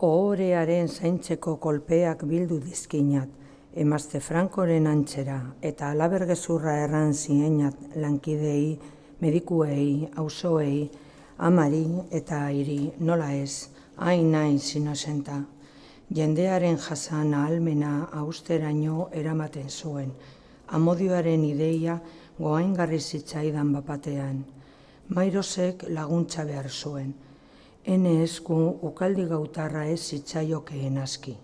Ohorearen zaintzeko kolpeak bildu dizkinat, emazte Frankoren antzera, eta alabergezurra erran zienat lankidei, medikuei, auzoei, amari eta airi, nola ez, hain naiz inosenta. Jendearen jasan ahalmena austeraino eramaten zuen, amodioaren ideia goaingarri zitzaidan bapatean. Mairosek laguntza behar zuen. Ene esku ukaldi gautarra ez zitzaiokeen aski.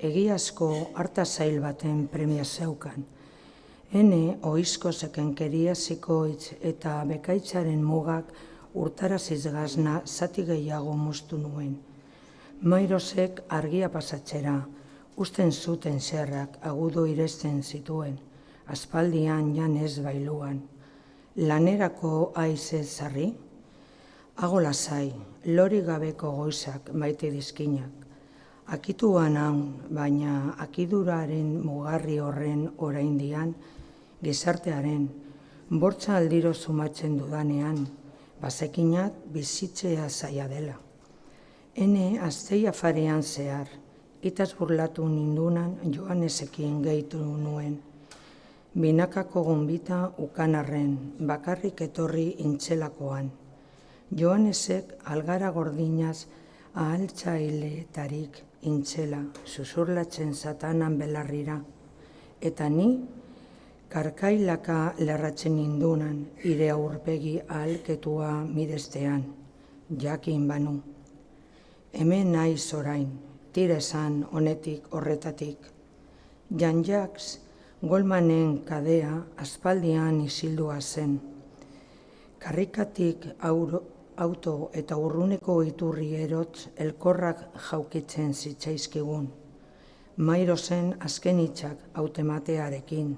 Egiazko harta zail baten premia zeukan. Ene oizko zekenkeria zikoitz eta bekaitzaren mugak urtaraziz gazna zati gehiago moztu nuen. Mairosek argia pasatzera, usten zuten zerrak agudo iresten zituen, aspaldian janez bailuan. Lanerako aize zarri? Hago lasai, lori gabeko goizak maite dizkinak. Akituan haun, baina akiduraren mugarri horren oraindian, gizartearen, bortza aldiro zumatzen dudanean, bazekinat bizitzea zaila dela. Ene aztei afarean zehar, itaz burlatu nindunan Joanesekin gehitu nuen. Binakako gonbita ukanarren, bakarrik etorri intzelakoan. Joanesek algara gordinaz ahaltzailetarik intzela, susurlatzen satanan belarrira. Eta ni, karkailaka lerratzen nindunan, ire aurpegi ahalketua mirestean, jakin banu. Hemen naiz orain, tira esan honetik horretatik. Jan Jacques Goldmanen kadea aspaldian isildua zen. Karrikatik auto eta urruneko iturri erotz elkorrak jaukitzen zitzaizkigun. Mairosen azken hitzak hautematearekin,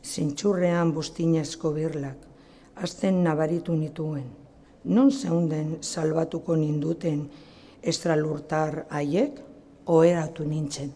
zintxurrean buztinezko birlak, azten nabaritu nituen. Non zeunden salbatuko ninduten estralurtar haiek, oheratu nintzen.